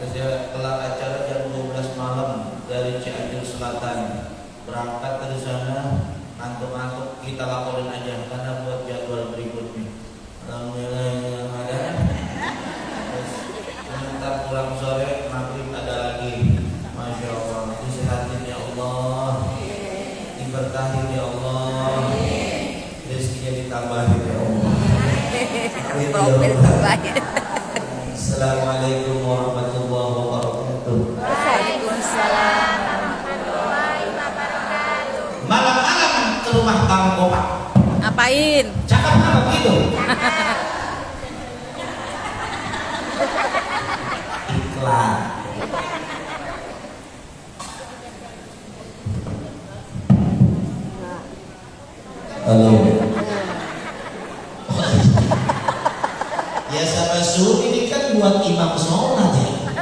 Saya kelar acara jam 12 malam dari Cianjur Selatan. Berangkat dari sana, ngantuk-ngantuk kita laporin aja karena buat jadwal berikutnya. Alhamdulillah yang ada. Terus sebentar pulang sore maghrib ada lagi. Masya Allah, disehatin ya Allah, diberkahin ya Allah, rezekinya ditambahin ya Allah. Assalamualaikum warahmatullahi wabarakatuh. Waalaikumsalam warahmatullahi wabarakatuh. Malam-malam ke rumah Bang Bopak. Ngapain? Cakap apa begitu? Iklan. Halo. Ya sama suhu ini kan buat imam sholat ya.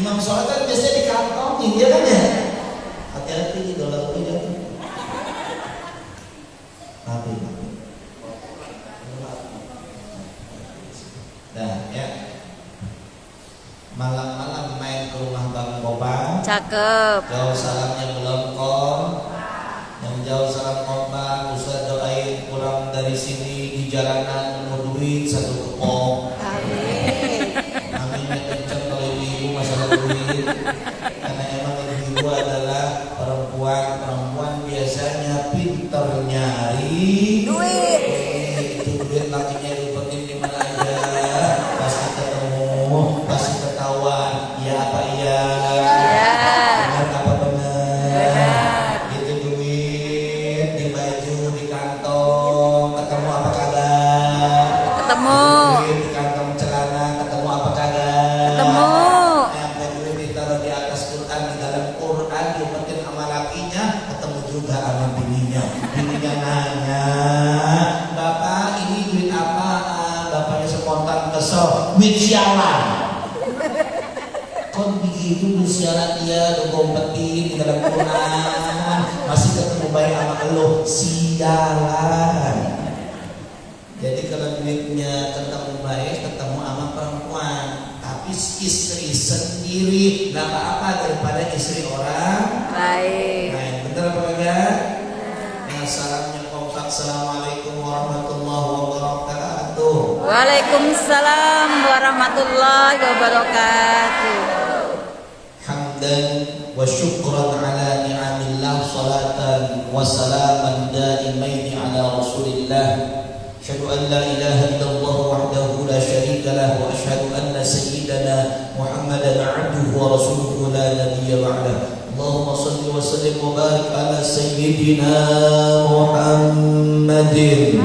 Imam sholat kan biasanya dikantongin ya kan ya. Hati-hati di dolar rupiah jatuh. Maafin. Nah ya. Malam-malam main ke rumah Bang Boba. Cakep. Jauh salamnya belum kom. Yang jauh salam kompak. Ustaz doain pulang dari sini di jalanan nemu duit 1 kepong. Aminnya kenceng kalau ibu masalah duit. Karena emang ibu adalah perempuan biasanya pintar nyari Duit. itu duit lakinya diumpetin di mana aja. Pasti ketemu, pasti ketahuan. Iya apa iya? Benar apa benar? Itu duit di baju, di kantong, ketemu apa kagak? Ketemu. Duit di kantong celana, ketemu apa kagak? Ketemu. Yang duit ditaruh di atas Quran, di dalam Quran diumpetin sama lakinya, ketemu juga sama bininya. Bininya nanya, Bapak ini duit apaan? Bapaknya spontan kesel, duit sialan. Kok begitu duit sialan dia udah ngumpetin di dalam Quran, masih ketemu baik sama lo, sialan. Jadi kalau duitnya ketemu baik, ketemu sama perempuan, tapi istri sendiri nggak apa-apa daripada istri orang Baik. lain. Bener apa enggak? Dengan salamnya kompak. Assalamualaikum warahmatullahi wabarakatuh. Waalaikumsalam warahmatullahi wabarakatuh. Hamdan wa syukran ala ni'amillah, salatan wa salaman daimaini ala rasulillah. Asyhadu an la ilaha illallah wahdahu la syarika lah wa asyhadu anna sayyidana Muhammadan abduhu wa rasuluhu la nabiyya ba'dah. Allahumma shalli wa sallim wa barik ala sayyidina Muhammadin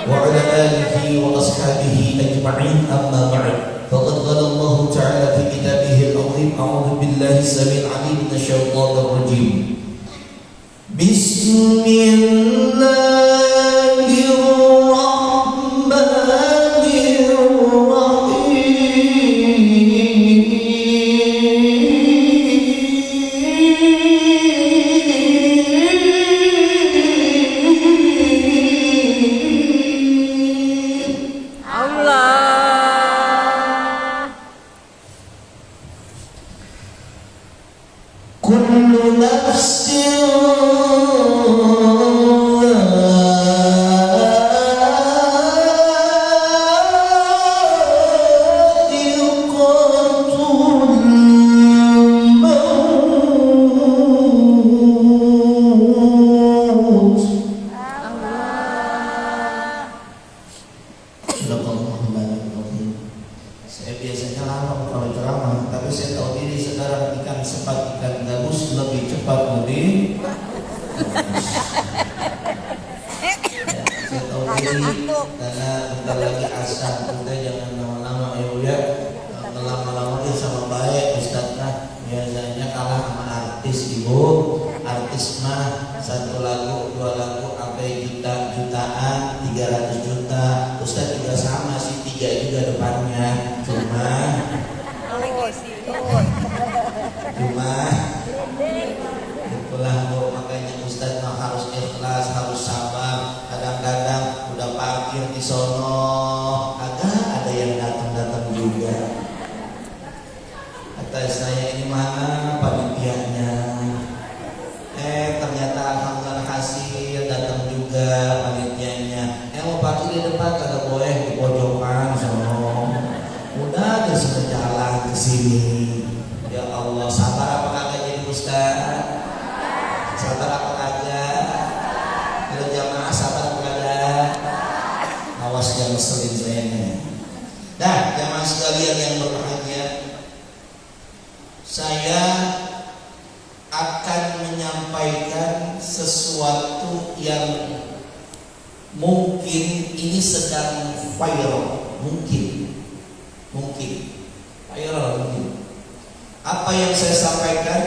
wa ala alihi wa ashabihi ajma'in, amma ba'd. Faqad qala Allah ta'ala fi kitabihil azim, a'udzu billahi samil 'alim minasy syaithanir rajim. Allah. Kullu nafsin saya biasanya lama kalau ceramah, tapi saya tahu diri sekarang ikan sepat, ikan gabus lebih cepat, lebih bagus. Saya tahu diri karena bentar lagi asar, kita jangan lama-lama ya. Lama-lama sama baik Ustadznya biasanya kalah sama artis ibu. Artis mah 1 lagu 2 lagu sampai jutaan 300 juta. Ustadz juga sama sih, 3 juga depannya. Cuma itulah bu, makanya Ustadz mah harus ikhlas, harus sabar. Kadang-kadang udah parkir di sono, agak ada yang Kata saya, ini mana panitianya? Ternyata alhamdulillah hasil, datang juga panitianya. Mau parkir di depan kagak boleh, di pojokan sono. Udah disuruh jalan ke sini. Ya Allah, sabar apa kagak jadi ustaz? Sabar apa kagak? Kalau jamaah sabar apa kagak? Awas jangan ngeselin saya nih. Nah, jamaah sekalian yang berbahagia, saya akan menyampaikan sesuatu yang mungkin ini sedang viral, mungkin viral mungkin. Apa yang saya sampaikan?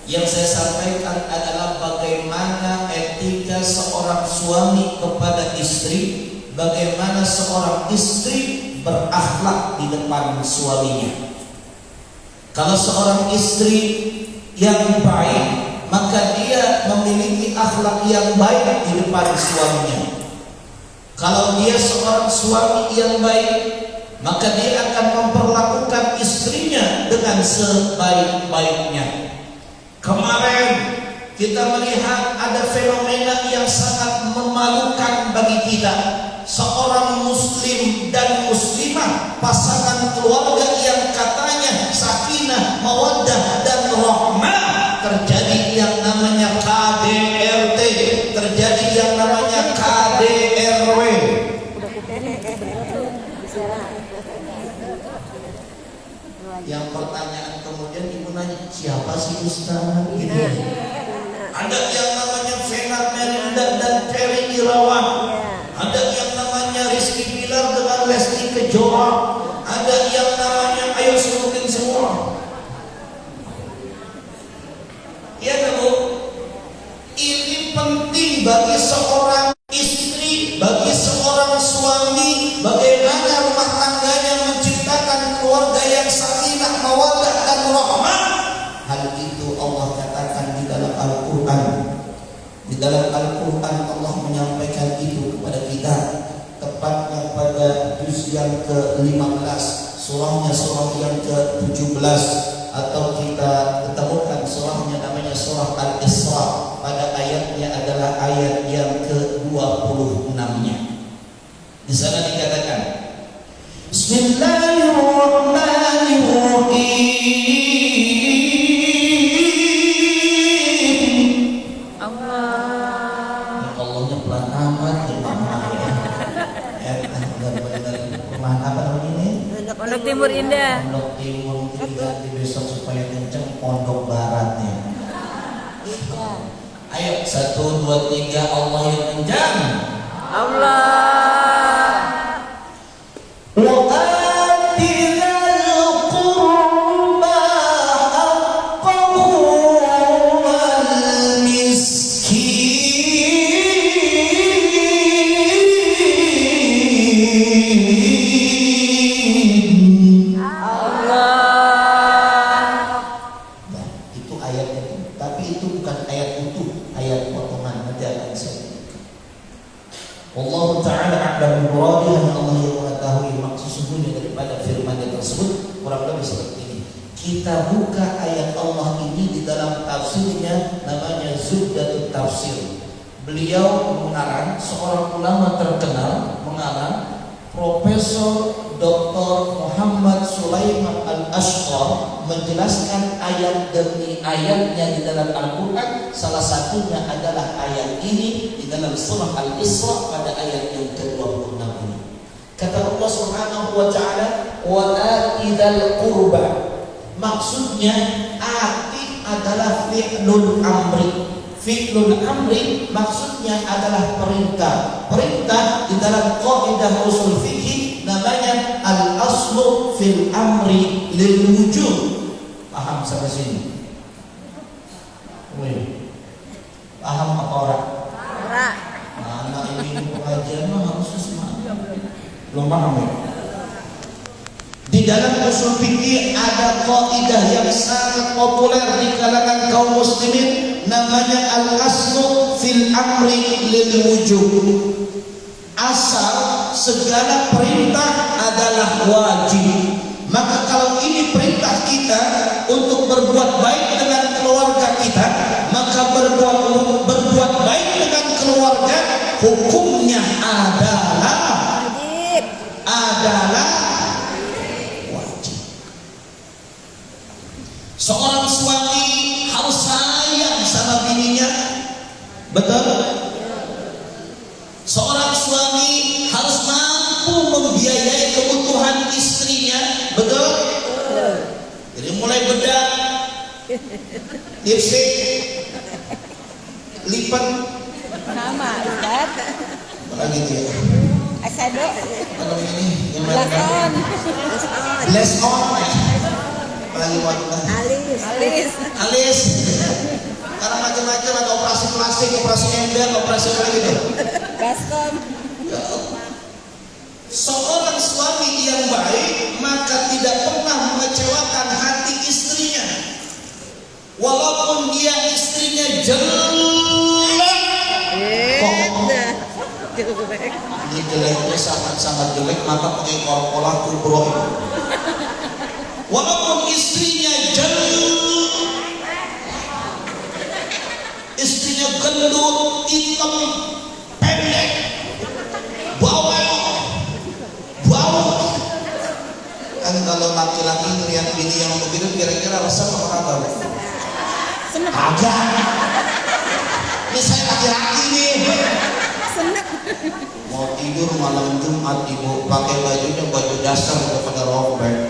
Yang saya sampaikan adalah bagaimana etika seorang suami kepada istri, bagaimana seorang istri berakhlak di depan suaminya. Kalau seorang istri yang baik, maka dia memiliki akhlak yang baik di depan suaminya. Kalau dia seorang suami yang baik, maka dia akan memperlakukan istrinya dengan sebaik-baiknya. Kemarin kita melihat ada fenomena yang sangat memalukan bagi kita. Seorang muslim dan muslimah, pasangan keluarga yang katanya sakinah, mawaddah dan rahmah, terjadi yang namanya KDRT, terjadi yang namanya KDRW. Yang pertanyaan kemudian ibu nanya, siapa sih Ustaz? Gitu. Ada yang namanya Vena Melinda dan Ferry Irawan. Ada yang namanya Rizky Bilar dengan Lesti Kejora. Ada yang namanya, ayo sebutin semua. Ya Bu, ini penting bagi seorang istri, bagi seorang suami, bagaimana rumah tangganya menciptakan keluarga yang sakinah, mawaddah dan rahmah. Hal itu Allah katakan di dalam Al-Quran. Di dalam Al-Quran Allah menyampaikan itu kepada kita, tepatnya pada juz yang ke-15, surahnya surah yang ke-17, atau kita ketemukan surahnya namanya surah Al-Isra, pada ayatnya adalah ayat yang ke-26-nya. Di sana dikatakan, Bismillahirrahmanirrahim. Allahnya pelan amat ya mama ya. Pelan apa ini? Pondok Timur Indah. Pondok Timur diganti besok supaya kenceng Pondok Baratnya. Ayo 1, 2, 3 Allah yang kencang. Allah. Allah Ta'ala a'lam bi-muradihi, hanya Allah yang mengetahui maksud sesungguhnya daripada firman tersebut. Kurang lebih seperti ini. Kita buka ayat Allah ini di dalam tafsirnya, namanya Zubdatut Tafsir. Beliau mengarang, seorang ulama terkenal, mengarang, Profesor Dr. Muhammad Sulaiman Al-Ashqar, menjelaskan ayat demi ayatnya di dalam Al-Quran. Salah satunya adalah ayat ini di dalam surah Al-Isra pada ayat yang ke-26 ini. Kata Allah Subhanahu wa Ta'ala, wa atidal qurba. Maksudnya ati adalah fi'lul amri. Fi'lul amri maksudnya adalah perintah. Perintah di dalam qaidah usul fikih namanya al-aslu fil amri lil wujub. Paham sampai sini? Wih. Paham apa orang? Ora. Anak ini pengajian mah harus semangat. Belum paham ya? Di dalam usul fikih ada kaidah yang sangat populer di kalangan kaum muslimin, namanya al-aslu fil amri lil wujub. Asal segala perintah adalah wajib. Maka kalau ini perintah kita, hukumnya adalah Wajib. wajib. Seorang suami harus sayang sama bininya, betul? Seorang suami harus mampu membiayai kebutuhan istrinya, betul? Jadi mulai bedak, lipstick, lipat, Sama, Ustaz. apalagi itu ya. Asado. Kalau ini gimana? Lakon. Bless on, apalagi wanita. Alis. Alis, karena macam-macam ada operasi plastik, operasi ember, operasi apa gitu. Baskom. Seorang suami yang baik maka tidak pernah mengecewakan hati istrinya, walaupun dia istrinya jelek. Jelek. Ini jeleknya sangat-sangat jelek, maka pakai kol-kolah kubro. Walaupun istrinya jelek, istrinya gendut, hitam, pendek, bau. Kan kalau laki-laki ngeliat bini yang begitu kira-kira resep apa kabar? Senep. Agak. Ini saya laki-laki nih. Senep. Mau tidur malam Jumat ibu pakai bajunya baju dasar kepada robek.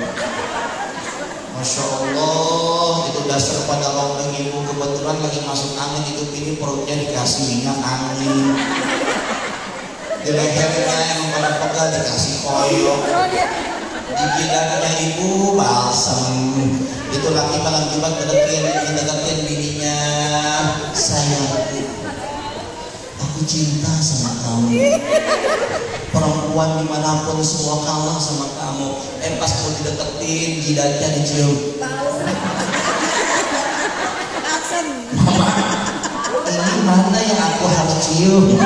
Masya Allah, itu dasar pada robek ibu kebetulan lagi masuk angin itu ini perutnya dikasih minyak angin. Di lehernya yang pada pegal dikasih koyo. Di jidatnya ibu balsam. Itu laki malam Jumat mendekatkan bininya, sayangku, aku cinta sama kamu. Perempuan dimanapun semua kalah sama kamu. Pas mau dideketin jidatnya dicium. Asam. Mama, ini mana yang aku harus cium?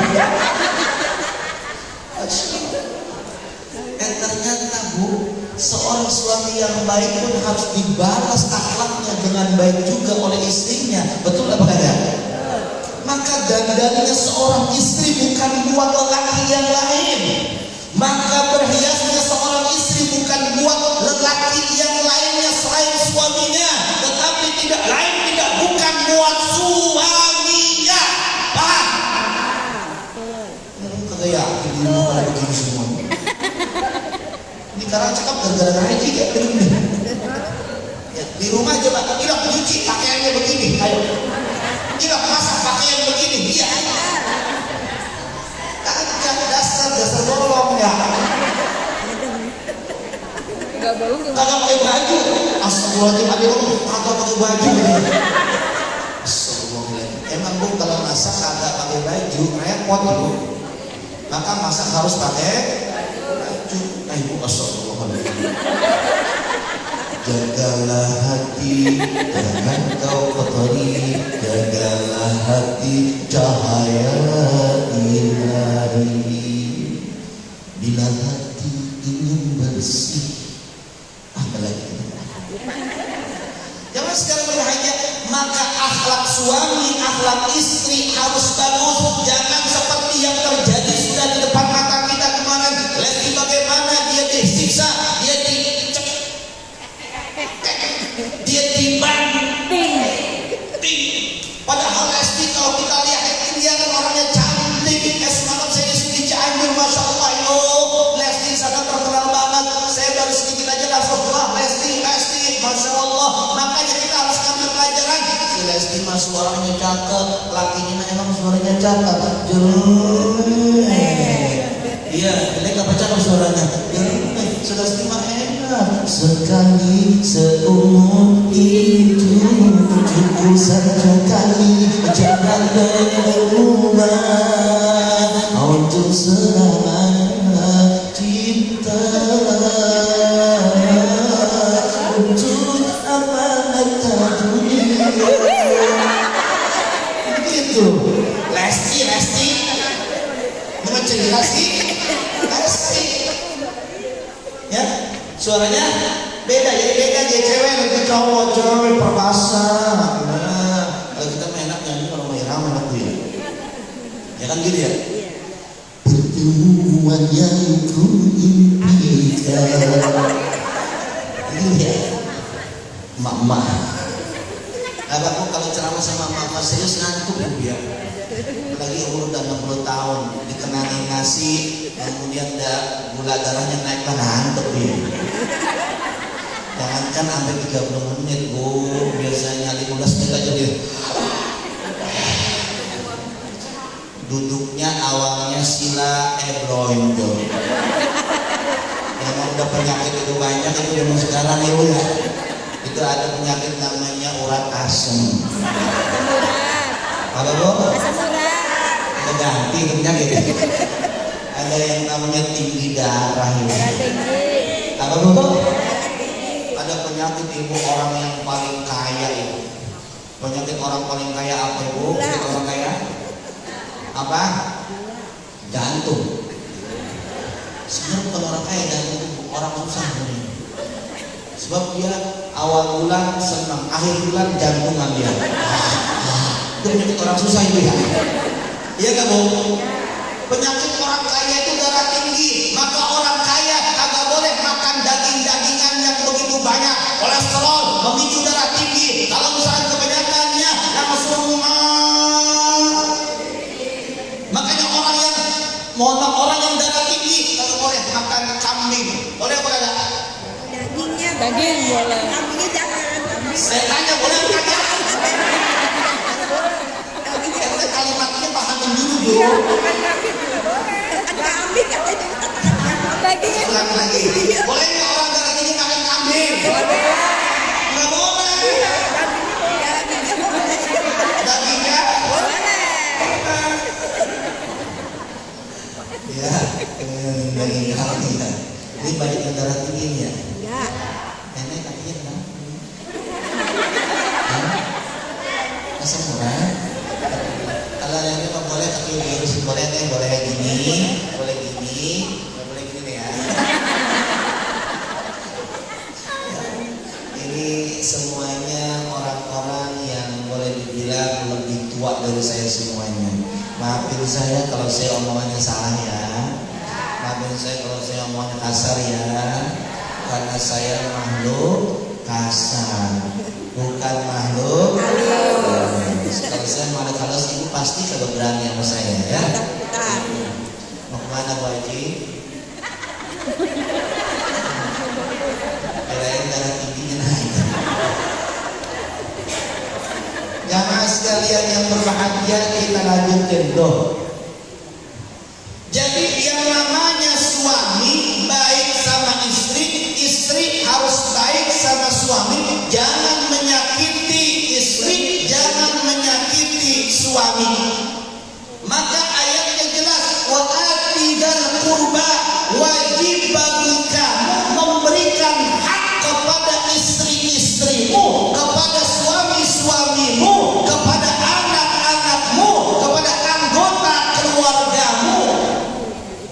Ternyata bu, seorang suami yang baik pun harus dibalas akhlaknya dengan baik juga oleh istrinya. Betul apa tidak? Maka dandannya seorang istri bukan buat lelaki yang lain. Maka berhiasnya seorang istri bukan buat lelaki yang lainnya selain suaminya, tetapi bukan buat suaminya. Paham? Kagak yakin di rumah begini semua. Ini karena cakap gara-gara ngaji ya begini. Ya, di rumah coba tidak mencuci pakaiannya begini, ayo. Tidak masak pakaian begini, iya. Kagak dasar bolong ya. Enggak bau. Kagak pakai baju. Astagfirullahaladzim, kagak pakai baju. Astagfirullahaladzim. Emang bu kalau masak kagak pakai baju repot bu. Maka masak harus pakai baju. Ibu astagfirullahaladzim. Jagalah hati, jangan kau kotori. Jagalah hati, cahaya ilahi. Bila hati ingin bersih, apalagi jangan sekarang berhajat. Maka akhlak suami, akhlak istri harus bagus. Jangan seperti yang terjadi sudah di depan mata kita kemarin. Lihat bagaimana dia disiksa, dia dibanting. Padahal Lesti kalau kita lihat dia kan orangnya cantik. Semalam saya di Cianjur, masya Allah, Lesti sangat terkenal banget. Saya baru sedikit aja langsung wah Lesti, masya Allah. Makanya kita harus ambil pelajaran. Si Lesti mah suaranya cakep, lakinya emang suaranya cakep. Iya, jelek apa cakep suaranya? Si Lesti mah enak. Sekali seumur hidup, cukup satu kali, jangan berulang untuk selamanya cinta. Untuk apa harta dunia? Gitu. Lesti. Ini mah cerita sih. Lesti. Ya, suaranya beda, jadi beda dia cewek nanti cowok perkasa. Nah, kalau kita mah enak nyanyi kalau mau irama enak ya. Ya kan gitu ya. Emak-emak. Abangku kalau ceramah sama emak-emak serius ngantuk ya. Lagi umur udah 60 tahun, dikenangin nasi, kemudian gula darahnya naik ngantuk dia. Jangankan sampai 30 menit, Bu. Biasanya 15 menit aja dia. Duduknya awalnya sila ebroindo. Memang udah penyakit itu banyak itu zaman sekarang ya, Bu ya. Itu ada penyakit namanya urat asam. Apa, Bu? Ada ganti itu penyakit. Ada yang namanya tinggi darah ya. Apa, Bu? Ada penyakit ibu orang yang paling kaya itu. Penyakit orang paling kaya apa, Ibu? Penyakit orang kaya? Apa? Jantung. Sebenarnya bukan orang kaya, jantung itu orang susah sebenarnya. Sebab dia awal bulan senang, akhir bulan jantungan dia. Itu penyakit orang susah itu ya. Iya gak, Bu? Penyakit orang kaya itu darah tinggi. Maka orang kaya kagak boleh makan daging-dagingan yang begitu banyak. Kolesterol memicu darah tinggi. Kalau misalnya kebanyakannya langsung makanya orang yang darah tinggi kagak boleh makan kambing. Boleh apa kagak? Daging boleh. Kambingnya jangan. Saya tanya boleh apa kagak? Kalimatnya pahamin dulu, Bu. Ada kambing katanya. Dagingnya Ulang lagi. Boleh nggak orang darah tinggi makan kambing? Nggak boleh. Dagingnya boleh. Dagingnya Boleh. ya, daging kambing ya. Ini banyak yang darah tinggi ya. Enggak. Nenek kakinya kenapa? Hah? Asam murah? Kalau nenek mah boleh kaki lurus, boleh nih, boleh gini, boleh gini, nggak boleh gini nih ya. Ini semuanya orang-orang yang boleh dibilang lebih tua dari saya semuanya. Maafin saya kalau saya omongannya salah ya. Maafin saya kalau saya omongannya kasar ya. Karena saya makhluk kasar, bukan makhluk halus. Kalau saya makhluk halus, ibu pasti kagak berani sama saya ya. Mau kemana, Bu Haji? Kirain darah tingginya naik. Jamaah sekalian yang berbahagia, kita lanjutkan doh. Jadi yang namanya suami baik sama istri, istri harus baik sama suami. Jangan menyakiti istri, jangan menyakiti suami. Maka ayatnya jelas, wa atidal qurba, wajib bagi kamu memberikan hak kepada istri-istrimu, kepada suami-suamimu, kepada anak-anakmu, kepada anggota keluargamu.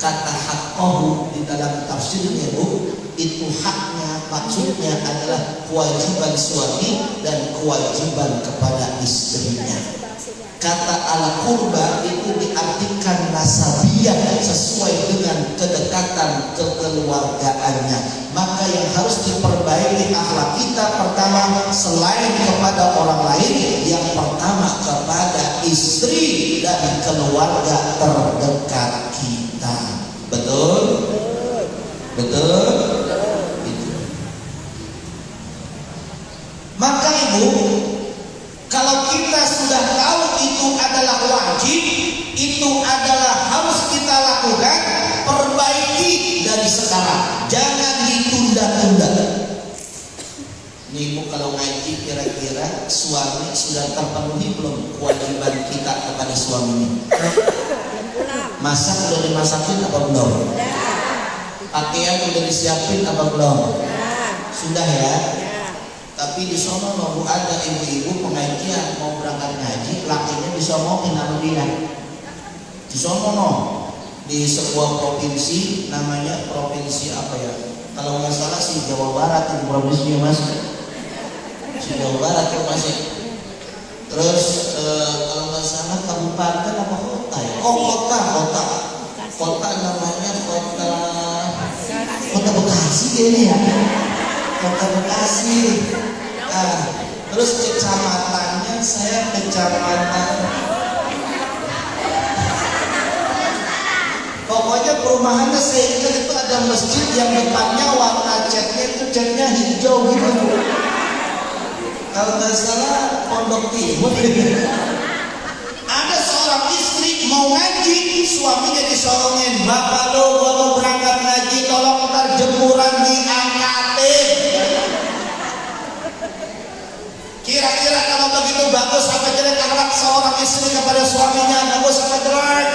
Kata haqqahu di dalam tafsirnya, Bu, itu haknya maksudnya adalah kewajiban suami dan kewajiban kepada istrinya. Kata al-qurba itu diartikan nasabiyah sesuai dengan kedekatan kekeluargaannya. Maka yang harus diperbaiki akhlak kita pertama selain kepada orang lain, yang pertama kepada istri dan keluarga terdekat kita. Betul? Betul? Itu. Maka Ibu, kalau kita sudah tahu itu adalah wajib, itu adalah harus kita lakukan, perbaiki dari sekarang. Jangan ditunda-tunda. Nih Ibu, kalau ngaji kira-kira suami sudah terpenuhi belum kewajiban kita kepada suaminya? Masak udah dimasakin apa belum? Pakaian udah disiapin apa belum? Sudah ya? Tapi di sono Bu, ada ibu-ibu pengajian mau berangkat ngaji, lakinya disomongin sama dia. Di sono di sebuah provinsi, namanya provinsi apa ya? Kalau nggak salah sih Jawa Barat itu provinsinya Mas. Si Jawa Barat itu masih. Terus kalau nggak salah kabupaten apa kota ya? Oh kota namanya kota Bekasi ini ya. Kota Bekasi. Terus kecamatannya saya kecamatan. Pokoknya perumahannya saya ingat itu ada masjid yang depannya warna catnya itu catnya hijau gitu. Kalau nggak salah Pondok Timur. Ada seorang istri mau ngaji, suaminya disolongin, bapak lo gua mau berangkat ngaji, tolong ntar jemuran diangkatin. Kira-kira kalau begitu bagus apa jelek akhlak seorang istri kepada suaminya? Bagus apa jelek?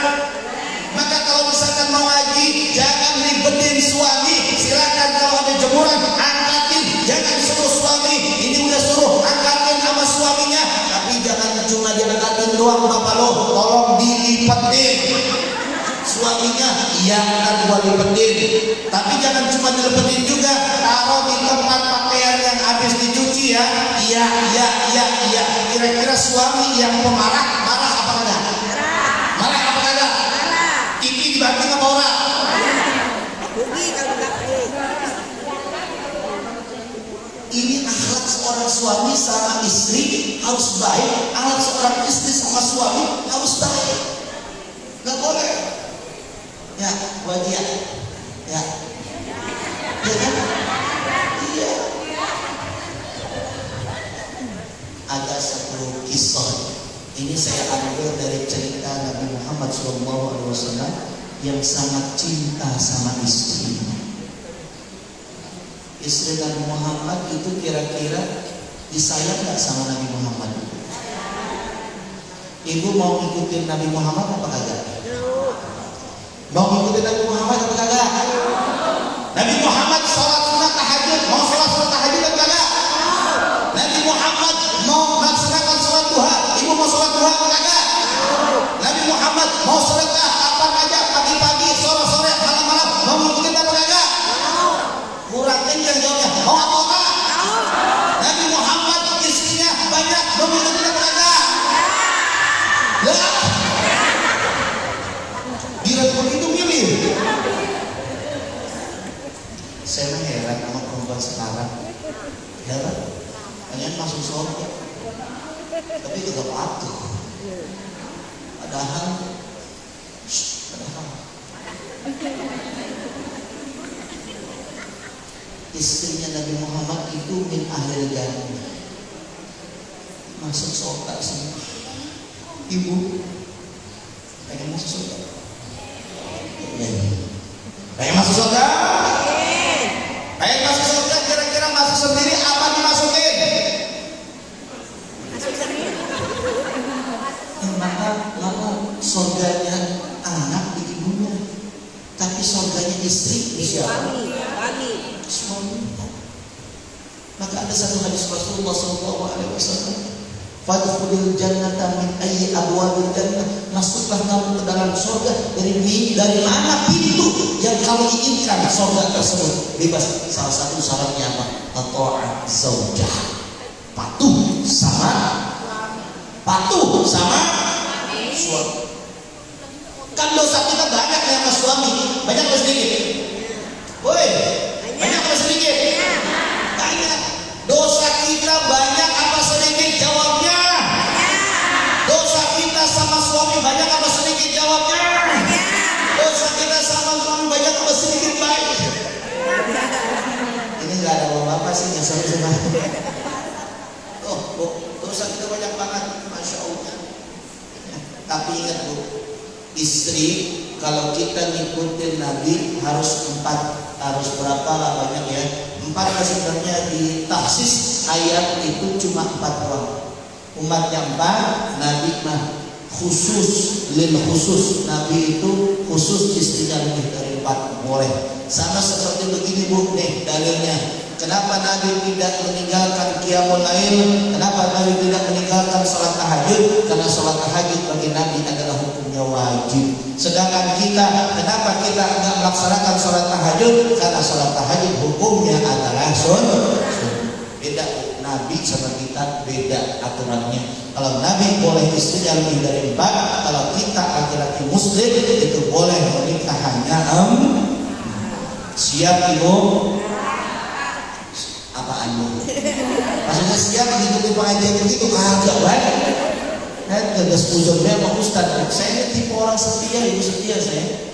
Maka kalau misalkan mau ngaji, jangan ribetin suami. Silakan kalau ada jemuran angkatin, jangan suruh suami. Ini udah suruh angkatin sama suaminya, tapi jangan cuma diangkatin doang bapak lo, tolong dilipetin. Suaminya, iya kan gua lipetin, tapi jangan cuma dilipetin juga, taruh di tempat pakaian yang habis dicuci ya. Iya. Kira-kira suami yang pemarah marah apa enggak? Marah apa enggak? TV dibanting apa orang? Rugi kalau nggak baik. Ini akhlak seorang suami sama istri harus baik. Akhlak seorang istri sama suami harus baik. Nggak boleh. Ya, wajah. Ya. Ya kan? Iya. Ada satu kisah. Ini saya ambil dari cerita Nabi Muhammad SAW yang sangat cinta sama istrinya. Istri Nabi Muhammad itu kira-kira disayang nggak sama Nabi Muhammad? Ibu mau ngikutin Nabi Muhammad apa kagak? Mau ngikutin Nabi Muhammad apa kagak? Nabi Muhammad sholat sunat tahajud, mau sholat sunat tahajud apa kagak? Nabi Muhammad mau melaksanakan sholat duha, ibu mau sholat duha apa kagak? Nabi Muhammad mau sedekah kapan aja, pagi-pagi, sore-sore, malam-malam, mau ngikutin apa kagak? Kurang kencang jawabnya, mau apa kagak? Nabi Muhammad istrinya banyak, mau ngikutin apa kagak? Ya. Direktur itu milih. Saya heran sama perempuan sekarang. Heran, kalian masuk surga, tapi juga patuh. Padahal istrinya Nabi Muhammad itu min ahlil jannah, masuk surga semua. Ibu pengen masuk surga? Pengen masuk surga? Pengen masuk surga, kira-kira masuk sendiri apa dimasukin? Masuk sendiri. Maka surganya anak di ibunya, tapi surganya istri di siapa? Suami. Maka ada satu hadis Rasulullah SAW, fadkhulil jannata min ayyi abwabil jannah, masuklah kamu ke dalam surga dari mana pintu yang kamu inginkan surga tersebut, bebas. Salah satu syaratnya apa? Ta'at zaujah, patuh sama suami. Kan dosa kita banyak ya sama suami, banyak atau sedikit? Woi, banyak atau sedikit? Banyak. Dosa kita banyak apa sedikit? Jawabnya. Dosa kita sama suami banyak apa sedikit? Jawabnya. Dosa kita sama suami banyak apa sedikit? Baik. Ini nggak ada bapak sih yang sama. Oh, Bu, dosa kita banyak banget, masya Allah. Tapi ingat Bu, istri kalau kita ngikutin Nabi harus 4, harus berapa lah banyak ya. 4 sebenarnya di taksis ayat itu cuma 4 doang. Umatnya 4, Nabi mah khusus, khusus. Nabi itu khusus istrinya lebih dari 4, boleh. Sama seperti begini Bu, nih dalilnya. Kenapa Nabi tidak meninggalkan qiyamul lail? Kenapa Nabi tidak meninggalkan sholat tahajud? Karena sholat tahajud bagi Nabi adalah hukumnya wajib. Sedangkan kita, kenapa kita tidak melaksanakan sholat tahajud? Karena sholat tahajud hukumnya adalah sunnah. Beda Nabi sama kita, beda aturannya. Kalau Nabi boleh istrinya lebih dari 4, kalau kita laki-laki muslim itu boleh menikah hanya 4. Siap Ibu? Apaan Bu? maksudnya siap mengikuti pengajian begitu kagak baik. Tegas ujungnya Pak Ustaz. Saya ini tipe orang setia, ibu setia saya.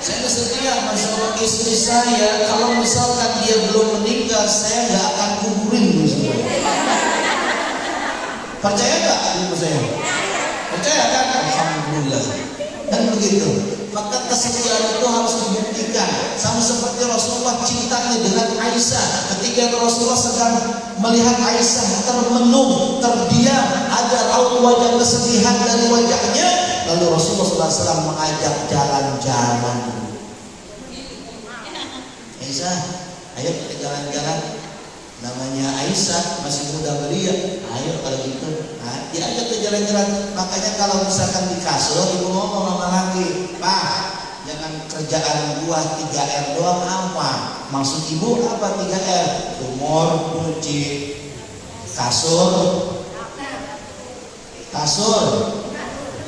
Saya setia, masya Allah istri saya. Kalau misalkan dia belum meninggal, saya nggak akan kuburin ibu saya. Percaya nggak ibu saya? Percaya kan? Alhamdulillah. Dan begitu. Maka kesetiaan itu harus dibuktikan. Sama seperti Rasulullah cintanya dengan Aisyah. Ketika Rasulullah sedang melihat Aisyah termenung, terdiam, ada raut wajah kesedihan dari wajahnya, lalu Rasulullah SAW mengajak jalan-jalan. Aisyah, ayo kita jalan-jalan. Namanya Aisyah masih muda belia. Ayo kalau gitu, diajak ke jalan-jalan. Makanya kalau misalkan di kasur, ibu ngomong sama laki, Pak, jangan kerjaan gua 3R doang apa? Maksud ibu apa 3R? Sumur, nyuci, kasur,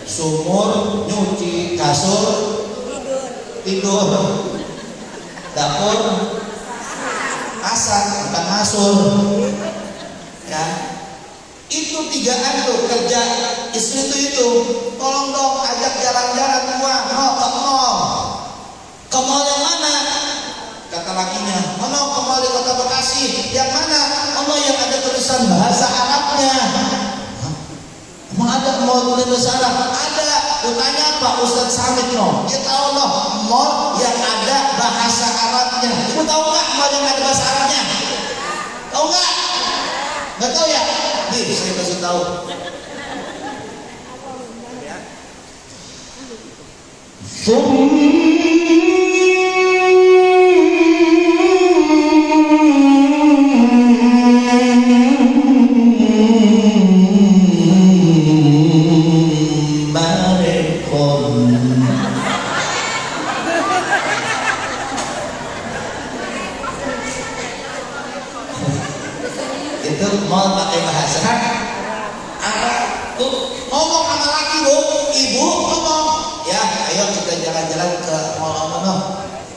sumur, nyuci, kasur, tidur, dapur, masak, bukan masur, ya. Itu 3R tuh kerja istri itu. Tolong dong ajak jalan-jalan gua, ke mall. Ke mall yang mana? Kata lakinya, ke mall di Kota Bekasi. Yang mana? Yang ada tulisan bahasa Arabnya. Emang ada mall tulisan bahasa Arab? Ada. Tanya Pak Ustadz Samit no. Dia tahu loh mall yang ada bahasa Arabnya. Ibu tahu nggak mall yang ada bahasa Arabnya? Tahu nggak? Nggak tahu ya? Nih saya kasih tahu. Itu mau pakai bahasa Arab. Tuh ngomong sama laki bu, ibu ngomong, ya ayo kita jalan-jalan ke mall.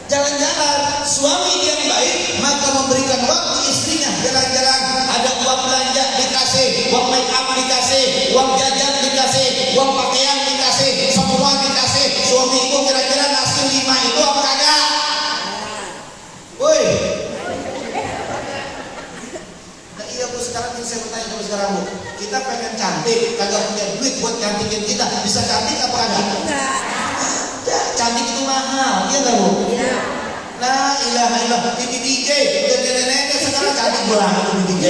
Jalan-jalan, suami yang baik maka memberikan waktu istrinya jalan-jalan. Ada uang belanja dikasih, uang make up dikasih, uang jajan dikasih, uang pakaian dikasih, semua dikasih. Suami ibu kira-kira ngasih 5 itu apa kagak? Woi. Iya bu, sekarang ini saya bertanya sama sekarang bu, kita pengen cantik, kagak punya duit buat cantikin kita, bisa cantik apa kagak? Enggak. Ya, cantik itu mahal, iya nggak bu? Iya. La ilaha illallah, ini DJ, udah nenek-nenek sekarang cantik banget ini DJ.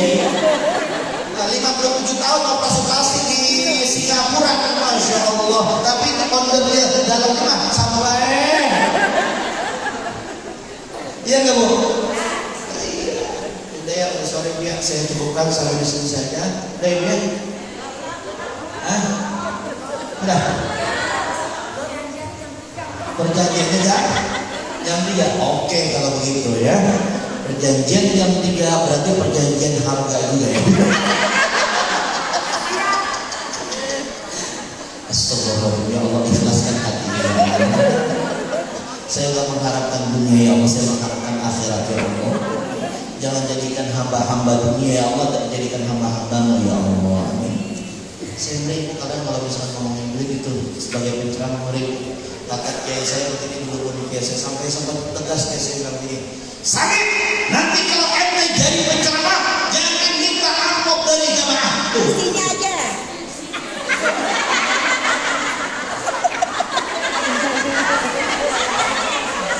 Nah, 57 tahun operasi di Singapura, masya Allah. Tapi onder dia dalamnya mah samurai. Iya nggak bu? Ya, sore biar saya cukupkan sampai di sini saja. Udah ibu ya? Udah. Perjanjiannya jam 3. Oke kalau begitu ya. Perjanjian jam 3 berarti perjanjian harga juga ya. Astagfirullah, ya Allah ikhlaskan hatinya. Saya nggak mengharapkan dunia ya Allah, saya mengharapkan akhirat ya Allah. Jangan jadikan hamba-hamba dunia ya Allah, tak jadikan hamba-hambamu ya Allah. Amin. Sehingga ibu kadang kalau misalnya ngomongin duit itu sebagai penceramah murid, kata kiai saya begini dulu pun kiai saya sampai sempat tegas kiai saya bilang begini, Samit, nanti kalau ente jadi penceramah jangan minta amplop dari jamaah. Tuh. Sini aja.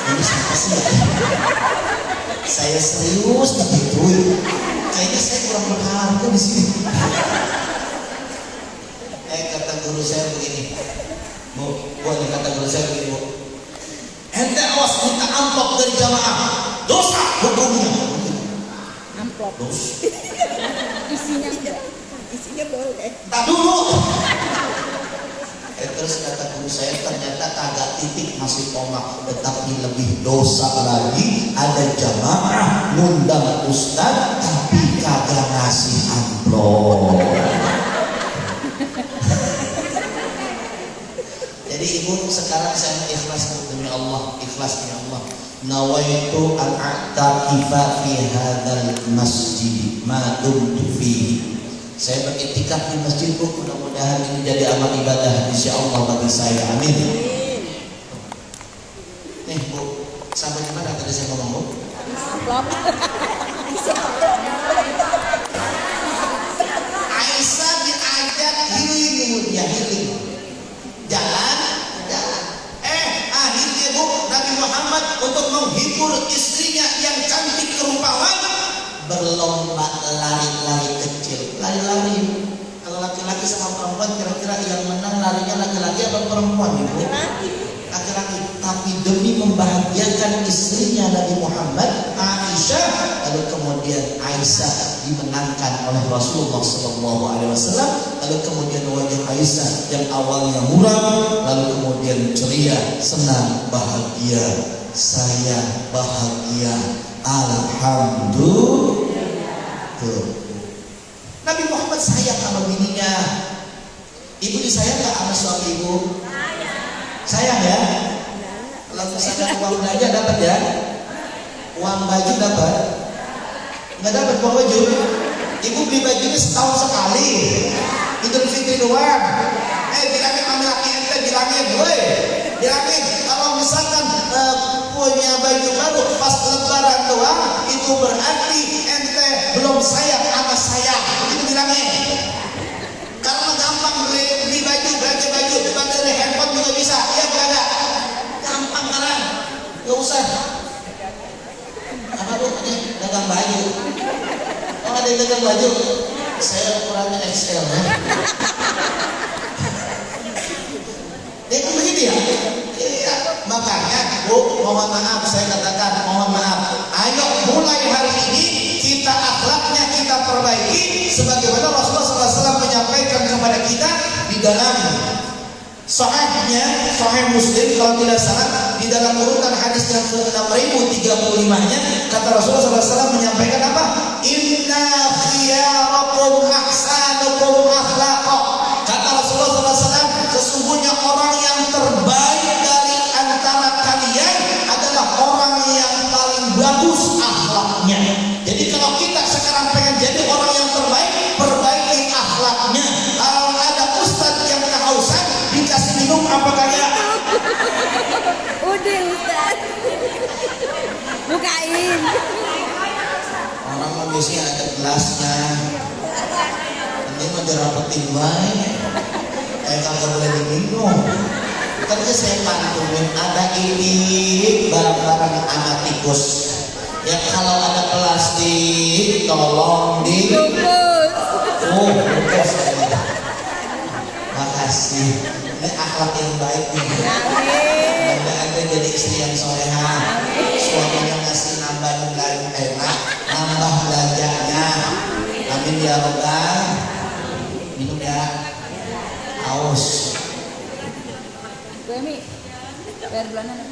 Ini siapa sih ya? Saya serius begitu. Kayaknya saya kurang berharga di sini. Kata guru saya begini, Bu, ini kata guru saya begini, Bu. Ente awas minta amplop dari jamaah, dosa hukumnya. Amplop. Dosa. Isinya enggak? Isinya boleh. Tak dulu. Terus kata guru saya ternyata kagak titik masih koma, tetapi lebih dosa lagi ada jamaah ngundang ustaz tapi kagak ngasih amplop. Jadi ibu sekarang saya ikhlas demi Allah, ikhlas demi Allah. nawaitu an a'takifa fi hadzal masjid ma dumtu fihi. Saya beriktikaf di masjid Bu, mudah-mudahan ini jadi amal ibadah insyaallah bagi saya. Amin. Nih Bu, sampai di mana tadi saya ngomong Bu? Amplop. Aisyah diajak healing, ya healing. Jalan. Akhirnya Bu, Nabi Muhammad untuk menghibur istrinya yang cantik kerupawan berlomba lari-lari kecil. Lari-lari. Kalau laki-laki sama perempuan kira-kira yang menang larinya laki-laki atau perempuan Ibu? Laki-laki. Tapi demi membahagiakan istrinya Nabi Muhammad, Aisyah, lalu kemudian Aisyah dimenangkan oleh Rasulullah SAW. Lalu kemudian wajah Aisyah yang awalnya muram, lalu kemudian ceria, senang, bahagia. Saya bahagia, alhamdulillah. Tuh. Nabi Muhammad sayang sama bininya. Ibu disayang gak sama suami ibu? Sayang ya? Kalau misalnya uang belanja dapat ya? Uang baju dapat? Nggak dapat uang baju? Ibu beli bajunya setahun sekali. Idul Fitri doang. Bilangin sama laki ente, bilangin, woi, bilangin kalau misalkan punya baju baru pas lebaran doang, itu berarti ente belum sayang sama saya. Itu bilangin. Karena gampang beli baju, belanja baju, dibantu dari handphone juga bisa. Iya bukan enggak? Gampang kan? Gak usah. Apa Bu? Dagang baju. Oh ada yang dagang baju? Saya ukurannya XL ya. Dia kan begitu ya? Iya. Makanya Bu, mohon maaf saya katakan, mohon maaf. Ayo mulai hari ini kita akhlaknya kita perbaiki sebagaimana Rasulullah SAW menyampaikan kepada kita di dalam Sahihnya, Sahih Muslim kalau tidak salah, di dalam urutan hadis yang ke-6035-nya kata Rasulullah SAW menyampaikan apa? Inna khiyarakum ahsanukum akhlaqa. Kata Rasulullah SAW, sesungguhnya orang yang terbaik dari antara kalian adalah orang yang paling bagus akhlaknya. Jadi kalau kita sekarang pengen jadi orang yang terbaik, perbaiki akhlaknya. Kalau ada ustadz yang kehausan, dikasih minum apa kagak? Udah Ustaz. Bukain. Orang mah biasanya ada gelasnya. Ini mah dirapetin baik. Kagak boleh diminum. Tadi saya pantumin ada ini barang-barang anak tikus. Ya kalau ada plastik tolong di bungkus. Makasih. Ini akhlak yang baik nih. Mudah-mudahan jadi istri yang soleha. Suaminya ngasih nambah enak, nambah belanjanya. Amin ya Rabbal. Minum ya. Aus. Gue Mi, bayar bulanan.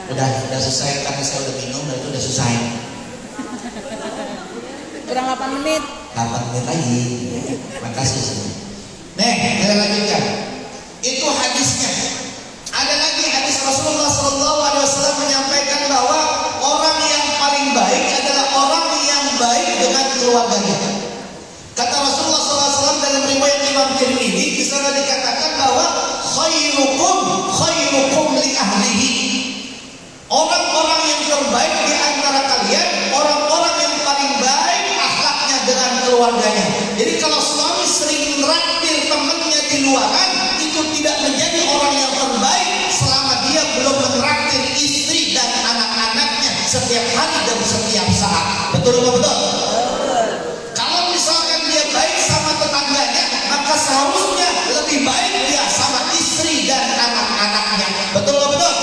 Udah selesai karena saya udah minum dan itu udah selesai. Kurang 8 menit. 8 menit lagi. Makasih semua. Nih, kita lanjutkan. Itu hadisnya. Ada lagi hadis Rasulullah SAW menyampaikan bahwa orang yang paling baik adalah orang yang baik dengan keluarganya. Kata Rasulullah SAW dalam riwayat Imam Tirmidzi, di sana dikatakan bahwa khairukum li ahlihi. Orang-orang yang terbaik di antara kalian, orang-orang yang paling baik akhlaknya dengan keluarganya. Jadi kalau suami sering meraktir temannya di luaran, itu tidak menjadi orang yang terbaik selama dia belum meraktir istri dan anak-anaknya setiap hari dan setiap saat. Betul nggak betul? Kalau misalkan dia baik sama tetangganya, maka seharusnya lebih baik dia sama istri dan anak-anaknya. Betul nggak betul?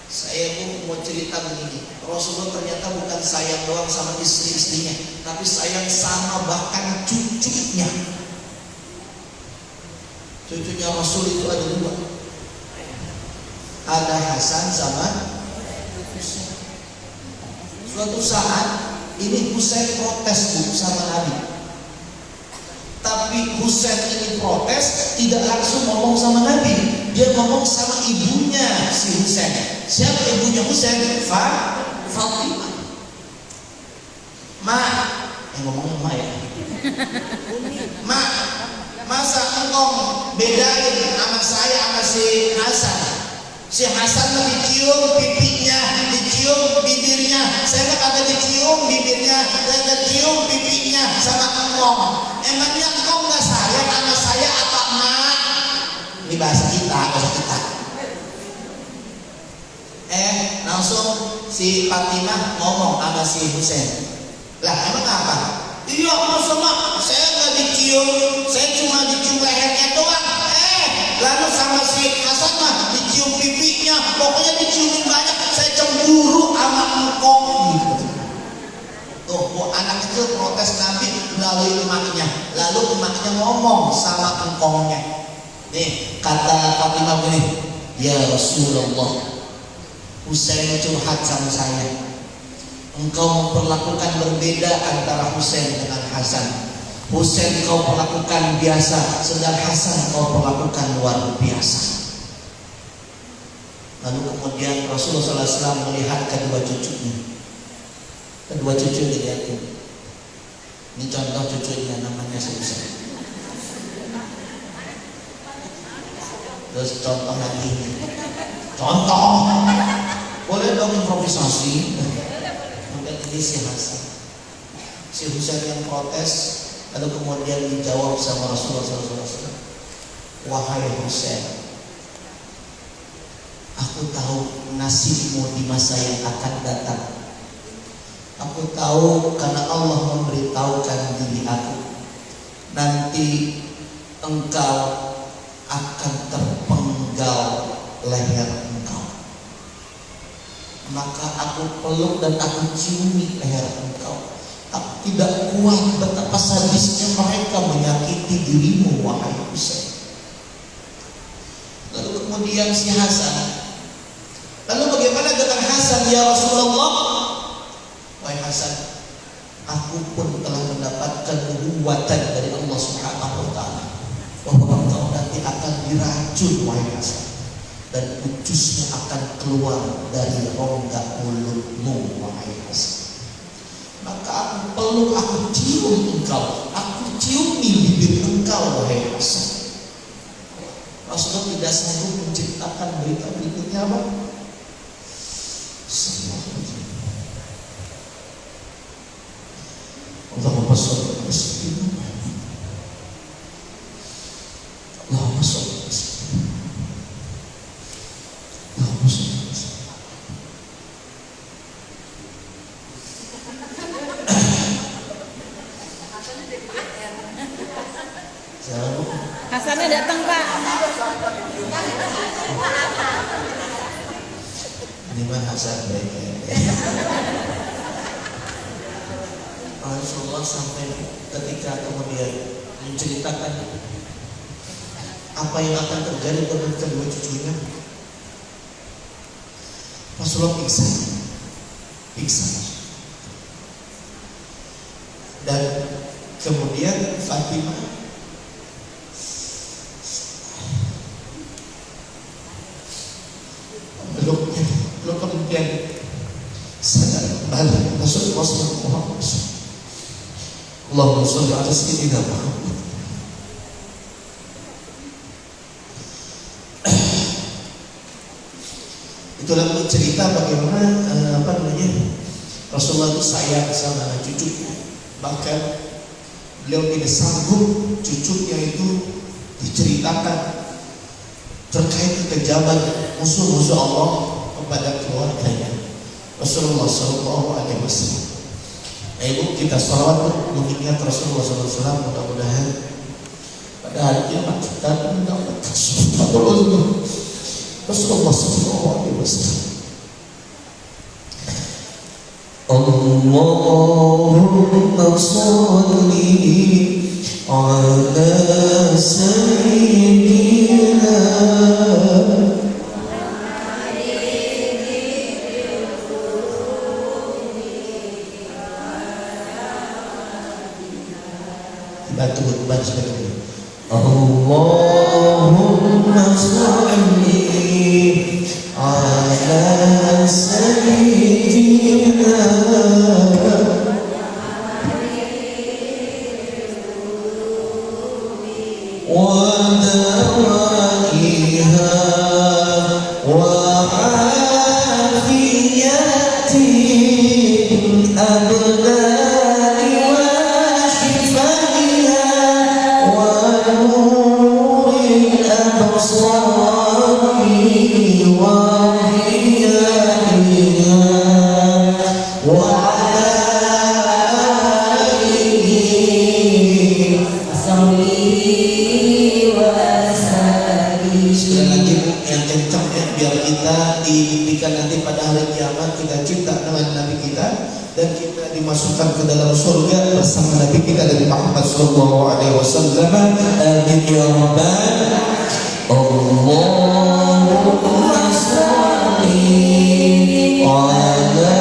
Saya mau cerita begini, Rasulullah ternyata bukan sayang doang sama istri-istrinya, tapi sayang sama bahkan cucunya. Cucunya Rasul itu ada 2. Ada Hasan sama Husain. Suatu saat Ini Husain protes Bu sama Nabi. Tapi Husain ini protes tidak langsung ngomong sama Nabi. Dia ngomong sama ibunya si Husain. Siapa ibunya Husain? Fatimah. Ma, ngomongnya Ma ya. Ma, masa engkau bedain anak saya sama si Hasan? Si Hasan dicium pipinya, dicium bibirnya. Saya kagak dicium bibirnya, saya cium pipinya sama engkau. Emangnya engkau nggak sayang sama saya apa mak? Ini bahasa kita. Langsung si Fatimah ngomong sama si Husain. Lah emang apa? Iya masa mak, saya nggak dicium, saya cuma dicium lehernya doang. Lalu sama si Hasan mah dicium pipinya, pokoknya diciumin banyak. Saya cemburu sama engkau. Tuh, anak itu protes Nabi melalui emaknya. Lalu emaknya ngomong sama engkongnya. Nih, kata Fatimah begini, ya Rasulullah, Husain curhat sama saya. Engkau memperlakukan berbeda antara Husain dengan Hasan. Husain kau perlakukan biasa, sedang Hasan kau perlakukan luar biasa. Lalu kemudian Rasulullah SAW melihat kedua cucunya. Kedua cucu dilihatin. Ini contoh cucunya, namanya Husain. Terus contoh lagi. Contoh. Boleh dong improvisasi. Mungkin ini si Hasan. Si Husain yang protes. Lalu kemudian dijawab sama Rasulullah SAW. Wahai Husain, aku tahu nasibmu di masa yang akan datang. Aku tahu karena Allah memberitahukan diri aku. Nanti engkau akan terpenggal leher engkau. Maka aku peluk dan aku ciumi leher engkau. Aku tidak kuat betapa sadisnya mereka menyakiti dirimu, wahai Husain. Lalu kemudian si Hasan. Lalu bagaimana dengan Hasan ya Rasulullah? Wahai Hasan, aku pun telah mendapatkan nubuatan dari Allah Subhanahu wa taala bahwa engkau nanti akan diracun, wahai Hasan, dan ucusnya akan keluar dari rongga mulutmu, wahai Hasan. Maka aku peluk, aku cium engkau, aku ciumi bibir engkau, wahai Hasan. Rasulullah tidak sanggup menciptakan berita berikutnya apa? Allahumma sholli ala sayyidina Allahumma sholli ala sayyidina Allahumma sholli ala sayyidina. Hasannya datang Pak. Ini mah Hasan baik. Rasulullah sampai ketika kemudian menceritakan apa yang akan terjadi pada kedua cucunya, Rasulullah pingsan. Dan kemudian Fatimah meluknya, lalu kemudian sadar kembali. Rasulullah SAW, Allahumma sholli ala sayyidina Muhammad. Itulah cerita bagaimana Rasulullah itu sayang sama cucunya. Bahkan beliau tidak sanggup cucunya itu diceritakan terkait kekejaman musuh-musuh Allah kepada keluarganya. Rasulullah SAW. Ibu kita sholawat mengingat Rasulullah SAW, mudah-mudahan pada hari kiamat kita mendapatkan syafaat Rasulullah SAW. Allahumma sholli ala sayyidina Allahumma sholli ala sayyidina wa dawaiha wa afiyatin abdani wa shifaiha wa nuril absari wa ghiyaiha wa sekali lagi Bu, yang kencang ya, biar kita dimimpikan nanti pada hari kiamat kita cinta dengan Nabi kita dan kita dimasukkan ke dalam surga bersama Nabi kita Nabi Muhammad sallallahu alaihi wasallam. Amin ya rabbal Allahumma sholli ala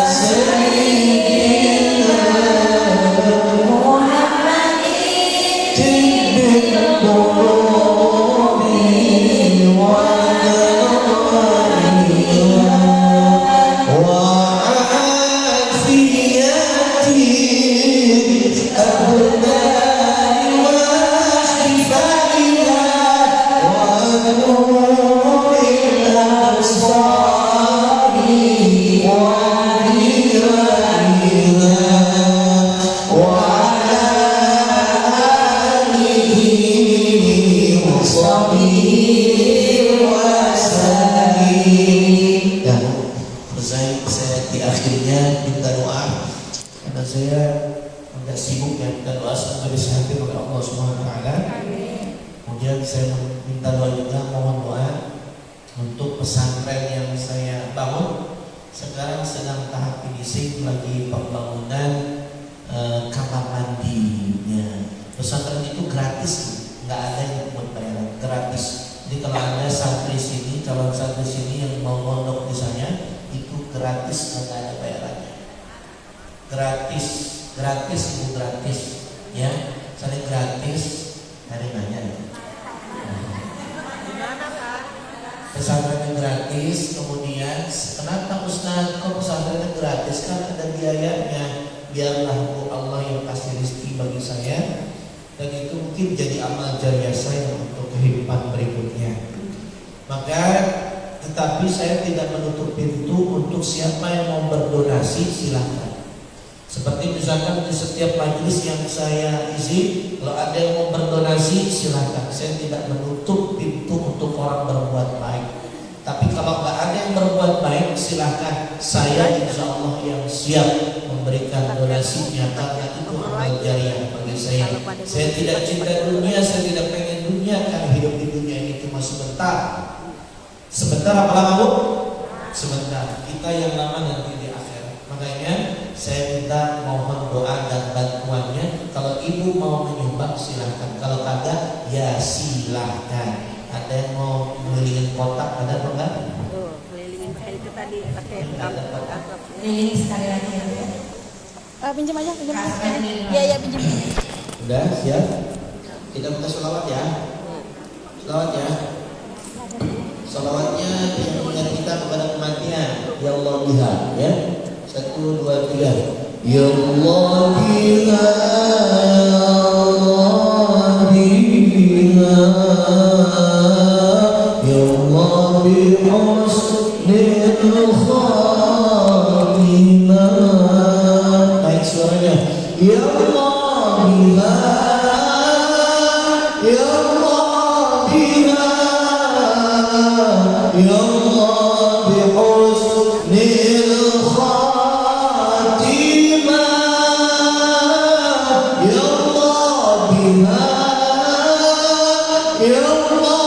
sayyidina Muhammadin tibbil qulubi wa dawaiha wa afiyati abdani wa shifaiha wa nuril absari wa ghiyaiha wa alihi wa sahbihi wa sallim. Dan saya di akhirnya minta doa karena saya agak sibuk ya, minta doa semoga disehati oleh Allah Subhanahu wa taala. Kemudian saya minta doa juga, mohon doa untuk pesantren yang saya bangun. Sekarang sedang tahap finishing lagi pembangunan kamar mandinya. Pesantren itu gratis, nggak ada yang buat bayaran, gratis. Jadi kalau ada santri sini, calon santri sini yang mau mondok di sana, itu gratis, nggak ada bayarannya. Gratis, gratis itu gratis, ya. Saling gratis, dari nanya. Pesantren gratis, kemudian kenapa Ustaz kok pesantren gratis? Kan ada biayanya. Biarlah Allah yang kasih rezeki bagi saya, dan itu mungkin jadi amal jariah saya untuk kehidupan berikutnya. Maka tetapi saya tidak menutup pintu untuk siapa yang mau berdonasi, silakan. Seperti misalkan di setiap majelis yang saya isi, kalau ada yang mau berdonasi silakan. Saya tidak menutup pintu untuk orang berbuat baik. Tapi kalau nggak ada yang berbuat baik, silakan. Saya insya Allah yang siap memberikan donasinya karena itu amal jariah bagi saya. Saya tidak cinta dunia, saya tidak pengen dunia, karena hidup di dunia ini cuma sebentar. Sebentar apa lama Bu? Sebentar. Kita yang lama nanti di akhir. Makanya saya minta mohon doa dan bantuannya. Kalau ibu mau menyumbang silahkan. Kalau kagak ya silahkan. Ada yang mau melilingin kotak, ada apa enggak? Tuh, kelilingin kayak itu tadi pakai amplop. Keliling sekali lagi ya. Pinjam aja, pinjam. Iya, iya pinjam. Udah siap? Kita minta sholawat ya. Sholawat ya. Sholawatnya yang mengingat kita kepada kematian. Ya Allah biha, ya. 1, 2, 3. Ya Allah biha, biha. Ya Allah bihusnil khatimah. Naik suaranya. Ya Allah biha, ya Allah biha, ya Allah bihusnil khatimah. Ya Allah biha, ya Allah